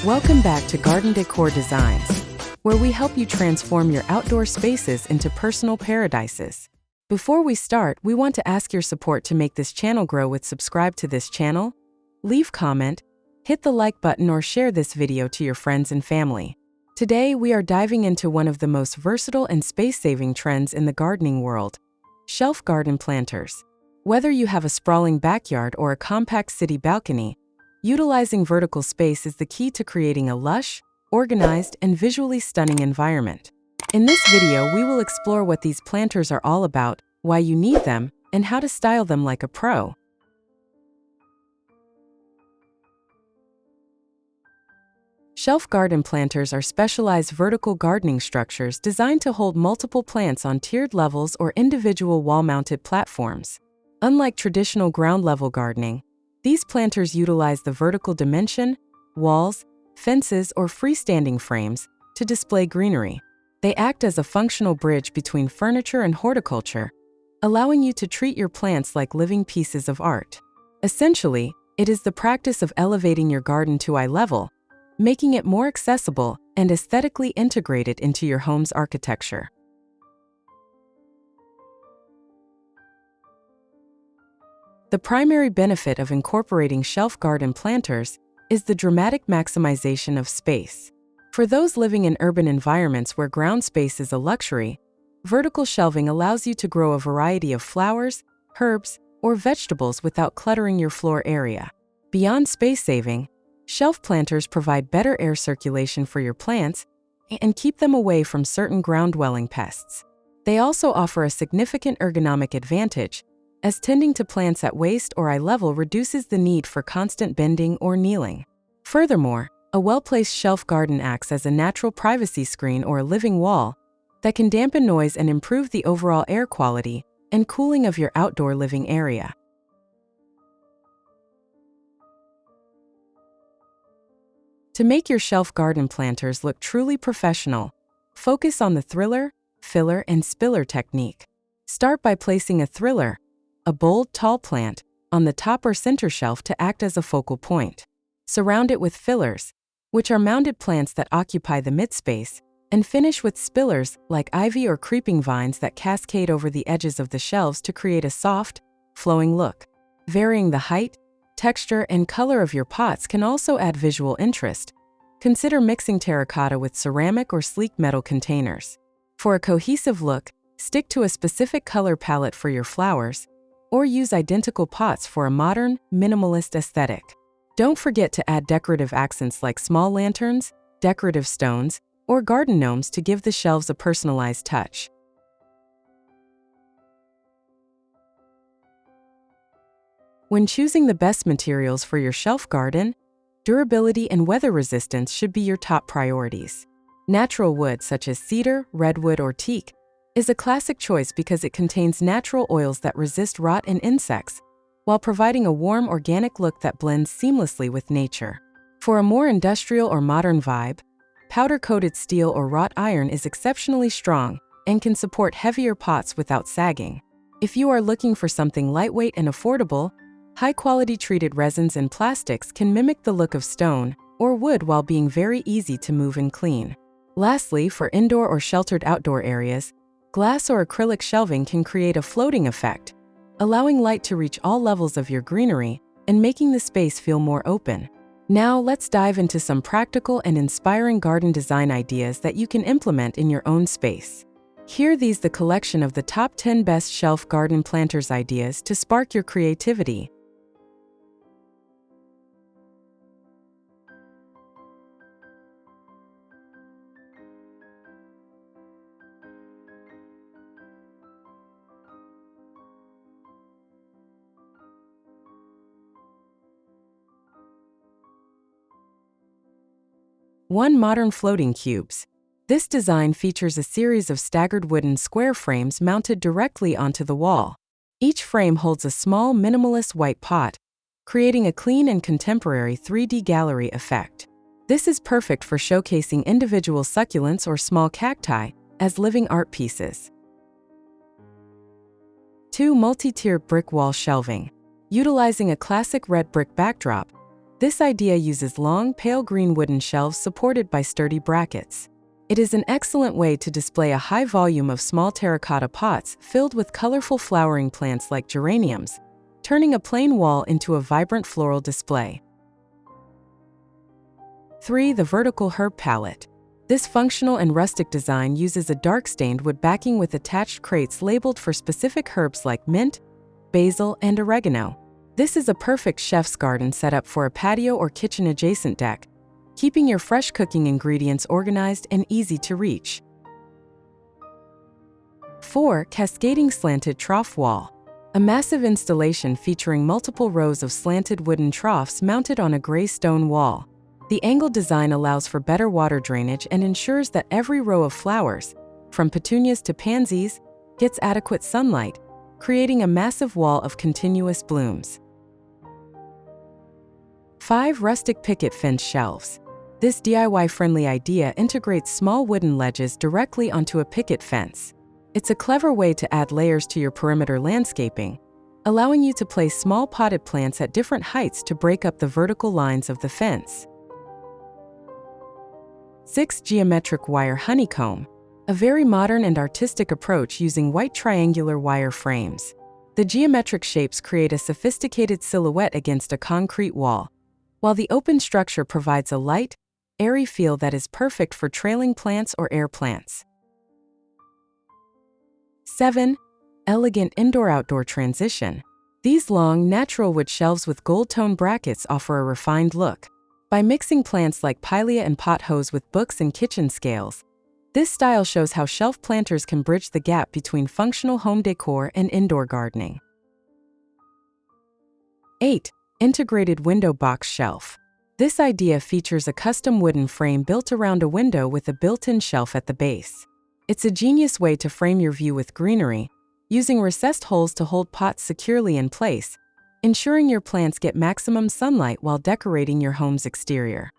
Welcome back to Garden Decor Designs, where we help you transform your outdoor spaces into personal paradises. Before we start, we want to ask your support to make this channel grow with subscribe to this channel, leave comment, hit the like button or share this video to your friends and family. Today we are diving into one of the most versatile and space-saving trends in the gardening world, shelf garden planters. Whether you have a sprawling backyard or a compact city balcony, utilizing vertical space is the key to creating a lush, organized, and visually stunning environment. In this video, we will explore what these planters are all about, why you need them, and how to style them like a pro. Shelf garden planters are specialized vertical gardening structures designed to hold multiple plants on tiered levels or individual wall-mounted platforms. Unlike traditional ground-level gardening, these planters utilize the vertical dimension, walls, fences, or freestanding frames to display greenery. They act as a functional bridge between furniture and horticulture, allowing you to treat your plants like living pieces of art. Essentially, it is the practice of elevating your garden to eye level, making it more accessible and aesthetically integrated into your home's architecture. The primary benefit of incorporating shelf garden planters is the dramatic maximization of space. For those living in urban environments where ground space is a luxury, vertical shelving allows you to grow a variety of flowers, herbs, or vegetables without cluttering your floor area. Beyond space saving, shelf planters provide better air circulation for your plants and keep them away from certain ground-dwelling pests. They also offer a significant ergonomic advantage, as tending to plants at waist or eye level reduces the need for constant bending or kneeling. Furthermore, a well-placed shelf garden acts as a natural privacy screen or a living wall that can dampen noise and improve the overall air quality and cooling of your outdoor living area. To make your shelf garden planters look truly professional, focus on the thriller, filler, and spiller technique. Start by placing a thriller, a bold, tall plant, on the top or center shelf to act as a focal point. Surround it with fillers, which are mounded plants that occupy the midspace, and finish with spillers like ivy or creeping vines that cascade over the edges of the shelves to create a soft, flowing look. Varying the height, texture, and color of your pots can also add visual interest. Consider mixing terracotta with ceramic or sleek metal containers. For a cohesive look, stick to a specific color palette for your flowers, or use identical pots for a modern, minimalist aesthetic. Don't forget to add decorative accents like small lanterns, decorative stones, or garden gnomes to give the shelves a personalized touch. When choosing the best materials for your shelf garden, durability and weather resistance should be your top priorities. Natural wood such as cedar, redwood, or teak is a classic choice because it contains natural oils that resist rot and insects, while providing a warm, organic look that blends seamlessly with nature. For a more industrial or modern vibe, powder-coated steel or wrought iron is exceptionally strong and can support heavier pots without sagging. If you are looking for something lightweight and affordable, high-quality treated resins and plastics can mimic the look of stone or wood while being very easy to move and clean. Lastly, for indoor or sheltered outdoor areas, glass or acrylic shelving can create a floating effect, allowing light to reach all levels of your greenery and making the space feel more open. Now, let's dive into some practical and inspiring garden design ideas that you can implement in your own space. Here these the collection of the top 10 best shelf garden planters ideas to spark your creativity. One modern floating cubes. This design features a series of staggered wooden square frames mounted directly onto the wall. Each frame holds a small, minimalist white pot, creating a clean and contemporary 3D gallery effect. This is perfect for showcasing individual succulents or small cacti as living art pieces. 2. Multi-tier brick wall shelving. Utilizing a classic red brick backdrop, This idea uses long, pale green wooden shelves supported by sturdy brackets. It is an excellent way to display a high volume of small terracotta pots filled with colorful flowering plants like geraniums, turning a plain wall into a vibrant floral display. 3. The vertical herb palette. This functional and rustic design uses a dark stained wood backing with attached crates labeled for specific herbs like mint, basil, and oregano. This is a perfect chef's garden setup for a patio or kitchen adjacent deck, keeping your fresh cooking ingredients organized and easy to reach. 4. Cascading slanted trough wall. A massive installation featuring multiple rows of slanted wooden troughs mounted on a gray stone wall. The angled design allows for better water drainage and ensures that every row of flowers, from petunias to pansies, gets adequate sunlight, creating a massive wall of continuous blooms. 5. Rustic picket fence shelves. This DIY-friendly idea integrates small wooden ledges directly onto a picket fence. It's a clever way to add layers to your perimeter landscaping, allowing you to place small potted plants at different heights to break up the vertical lines of the fence. 6. Geometric wire honeycomb. A very modern and artistic approach using white triangular wire frames. The geometric shapes create a sophisticated silhouette against a concrete wall, while the open structure provides a light, airy feel that is perfect for trailing plants or air plants. 7. Elegant indoor-outdoor transition. These long, natural wood shelves with gold-tone brackets offer a refined look. By mixing plants like pilea and pothose with books and kitchen scales, this style shows how shelf planters can bridge the gap between functional home decor and indoor gardening. 8. Integrated window box shelf. This idea features a custom wooden frame built around a window with a built-in shelf at the base. It's a genius way to frame your view with greenery, using recessed holes to hold pots securely in place, ensuring your plants get maximum sunlight while decorating your home's exterior.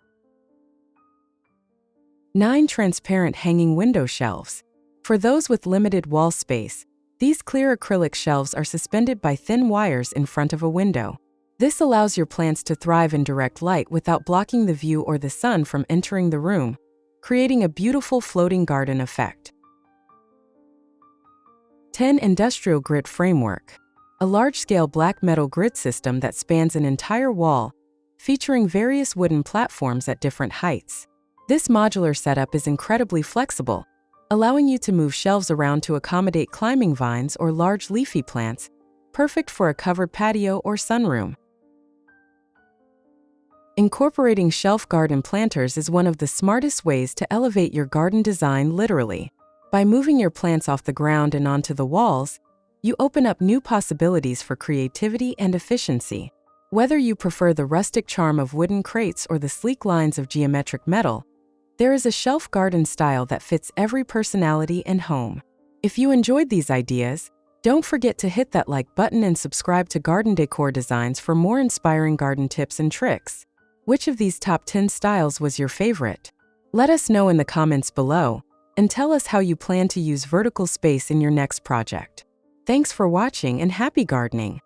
9. Transparent hanging window shelves. For those with limited wall space, these clear acrylic shelves are suspended by thin wires in front of a window. This allows your plants to thrive in direct light without blocking the view or the sun from entering the room, creating a beautiful floating garden effect. 10. Industrial grid framework. A large-scale black metal grid system that spans an entire wall, featuring various wooden platforms at different heights. This modular setup is incredibly flexible, allowing you to move shelves around to accommodate climbing vines or large leafy plants, perfect for a covered patio or sunroom. Incorporating shelf garden planters is one of the smartest ways to elevate your garden design literally. By moving your plants off the ground and onto the walls, you open up new possibilities for creativity and efficiency. Whether you prefer the rustic charm of wooden crates or the sleek lines of geometric metal, there is a shelf garden style that fits every personality and home. If you enjoyed these ideas, don't forget to hit that like button and subscribe to Garden Decor Designs for more inspiring garden tips and tricks. Which of these top 10 styles was your favorite? Let us know in the comments below, and tell us how you plan to use vertical space in your next project. Thanks for watching and happy gardening!